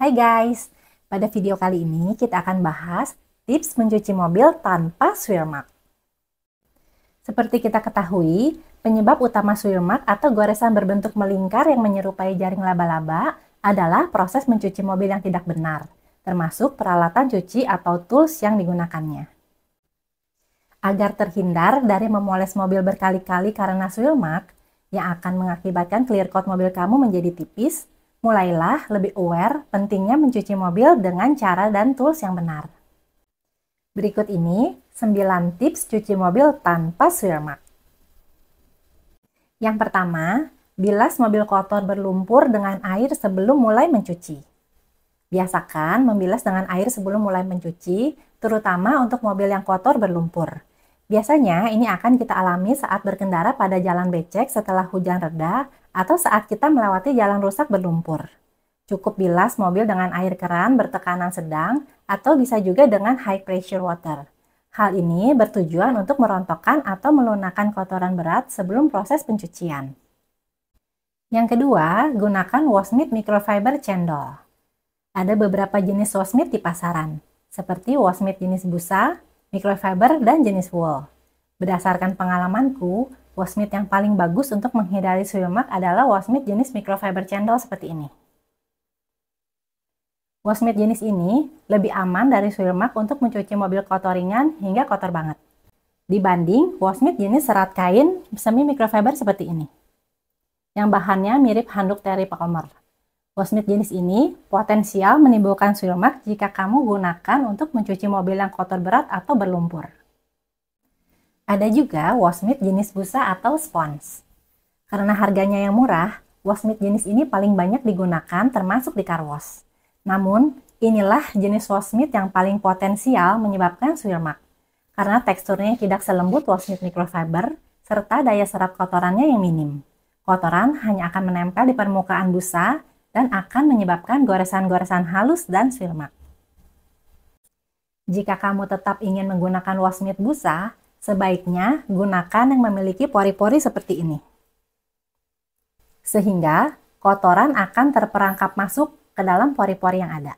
Hai guys, pada video kali ini kita akan bahas tips mencuci mobil tanpa sewer mark. Seperti kita ketahui, penyebab utama sewer mark atau goresan berbentuk melingkar yang menyerupai jaring laba-laba adalah proses mencuci mobil yang tidak benar, termasuk peralatan cuci atau tools yang digunakannya. Agar terhindar dari memoles mobil berkali-kali karena sewer mark yang akan mengakibatkan clear coat mobil kamu menjadi tipis, mulailah lebih aware pentingnya mencuci mobil dengan cara dan tools yang benar. Berikut ini 9 tips cuci mobil tanpa sewer mark. Yang pertama, bilas mobil kotor berlumpur dengan air sebelum mulai mencuci. Biasakan membilas dengan air sebelum mulai mencuci, terutama untuk mobil yang kotor berlumpur. Biasanya ini akan kita alami saat berkendara pada jalan becek setelah hujan reda atau saat kita melewati jalan rusak berlumpur. Cukup bilas mobil dengan air keran bertekanan sedang atau bisa juga dengan high pressure water. Hal ini bertujuan untuk merontokkan atau melunakkan kotoran berat sebelum proses pencucian. Yang kedua, gunakan Washmit microfiber cendol. Ada beberapa jenis Washmit di pasaran, seperti Washmit jenis busa, microfiber, dan jenis wool. Berdasarkan pengalamanku, Washmit yang paling bagus untuk menghindari sewer mark adalah Washmit jenis microfiber cendol seperti ini. Washmit jenis ini lebih aman dari sewer mark untuk mencuci mobil kotor ringan hingga kotor banget, dibanding Washmit jenis serat kain semi microfiber seperti ini, yang bahannya mirip handuk Terry Palmer. Washmit jenis ini potensial menimbulkan sewer mark jika kamu gunakan untuk mencuci mobil yang kotor berat atau berlumpur. Ada juga Washmit jenis busa atau spons. Karena harganya yang murah, Washmit jenis ini paling banyak digunakan termasuk di car wash. Namun, inilah jenis Washmit yang paling potensial menyebabkan sewer mark. Karena teksturnya tidak selembut Washmit microfiber, serta daya serap kotorannya yang minim. Kotoran hanya akan menempel di permukaan busa dan akan menyebabkan goresan-goresan halus dan sewer mark. Jika kamu tetap ingin menggunakan Washmit busa, sebaiknya gunakan yang memiliki pori-pori seperti ini. Sehingga kotoran akan terperangkap masuk ke dalam pori-pori yang ada.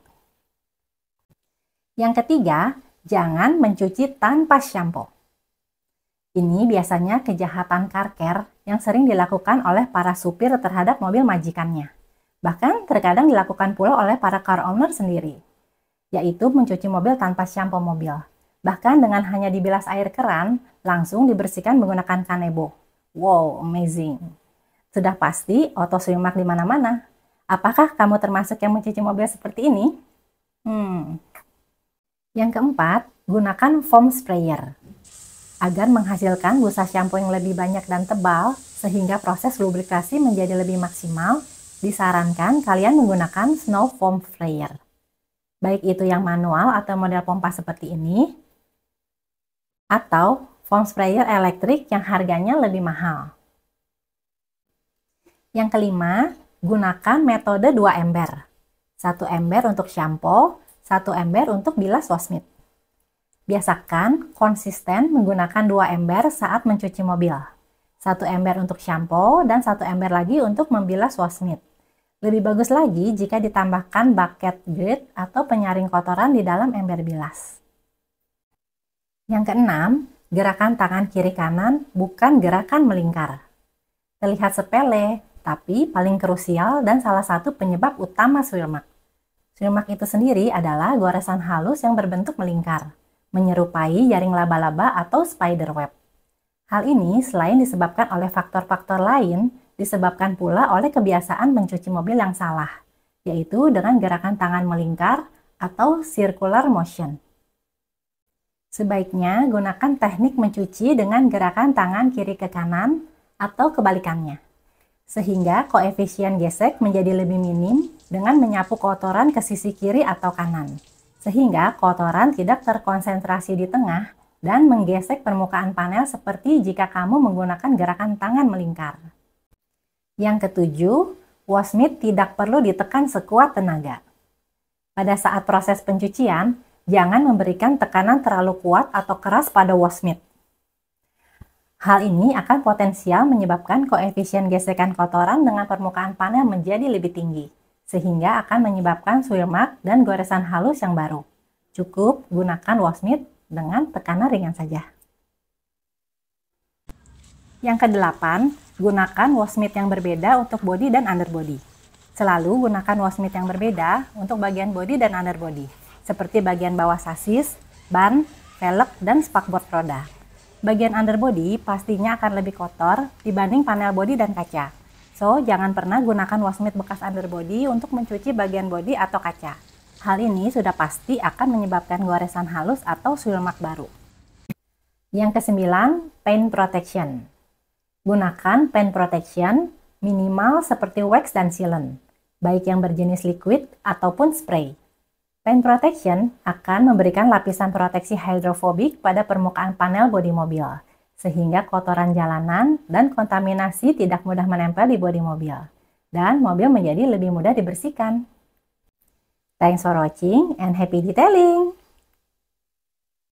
Yang ketiga, jangan mencuci tanpa shampoo. Ini biasanya kejahatan car care yang sering dilakukan oleh para supir terhadap mobil majikannya. Bahkan terkadang dilakukan pula oleh para car owner sendiri, yaitu mencuci mobil tanpa shampoo mobil. Bahkan dengan hanya dibilas air keran, langsung dibersihkan menggunakan kanebo. Wow, amazing. Sudah pasti auto sewer mark di mana-mana. Apakah kamu termasuk yang mencuci mobil seperti ini? Yang keempat, gunakan foam sprayer. Agar menghasilkan busa shampoo yang lebih banyak dan tebal, sehingga proses lubrikasi menjadi lebih maksimal, disarankan kalian menggunakan snow foam sprayer. Baik itu yang manual atau model pompa seperti ini, atau foam sprayer elektrik yang harganya lebih mahal. Yang kelima, gunakan metode 2 ember. 1 ember untuk shampoo, 1 ember untuk bilas Washmit. Biasakan konsisten menggunakan 2 ember saat mencuci mobil. 1 ember untuk shampoo dan 1 ember lagi untuk membilas Washmit. Lebih bagus lagi jika ditambahkan bucket grid atau penyaring kotoran di dalam ember bilas. Yang keenam, gerakan tangan kiri kanan bukan gerakan melingkar. Terlihat sepele, tapi paling krusial dan salah satu penyebab utama sewer mark. Sewer mark itu sendiri adalah goresan halus yang berbentuk melingkar, menyerupai jaring laba-laba atau spider web. Hal ini selain disebabkan oleh faktor-faktor lain, disebabkan pula oleh kebiasaan mencuci mobil yang salah, yaitu dengan gerakan tangan melingkar atau circular motion. Sebaiknya gunakan teknik mencuci dengan gerakan tangan kiri ke kanan atau kebalikannya, sehingga koefisien gesek menjadi lebih minim dengan menyapu kotoran ke sisi kiri atau kanan, sehingga kotoran tidak terkonsentrasi di tengah dan menggesek permukaan panel seperti jika kamu menggunakan gerakan tangan melingkar. Yang ketujuh, Washmit tidak perlu ditekan sekuat tenaga. Pada saat proses pencucian, jangan memberikan tekanan terlalu kuat atau keras pada Washmit. Hal ini akan potensial menyebabkan koefisien gesekan kotoran dengan permukaan panel menjadi lebih tinggi, sehingga akan menyebabkan swirl mark dan goresan halus yang baru. Cukup gunakan wash mitt dengan tekanan ringan saja. Yang kedelapan, gunakan wash mitt yang berbeda untuk body dan underbody. Selalu gunakan wash mitt yang berbeda untuk bagian body dan underbody, seperti bagian bawah sasis, ban, velg, dan spakbor roda. Bagian underbody pastinya akan lebih kotor dibanding panel body dan kaca. So, jangan pernah gunakan wash mitt bekas underbody untuk mencuci bagian body atau kaca. Hal ini sudah pasti akan menyebabkan goresan halus atau swirl mark baru. Yang kesembilan, paint protection. Gunakan paint protection minimal seperti wax dan sealant, baik yang berjenis liquid ataupun spray. Paint protection akan memberikan lapisan proteksi hidrofobik pada permukaan panel bodi mobil, sehingga kotoran jalanan dan kontaminasi tidak mudah menempel di bodi mobil, dan mobil menjadi lebih mudah dibersihkan. Thanks for watching and happy detailing!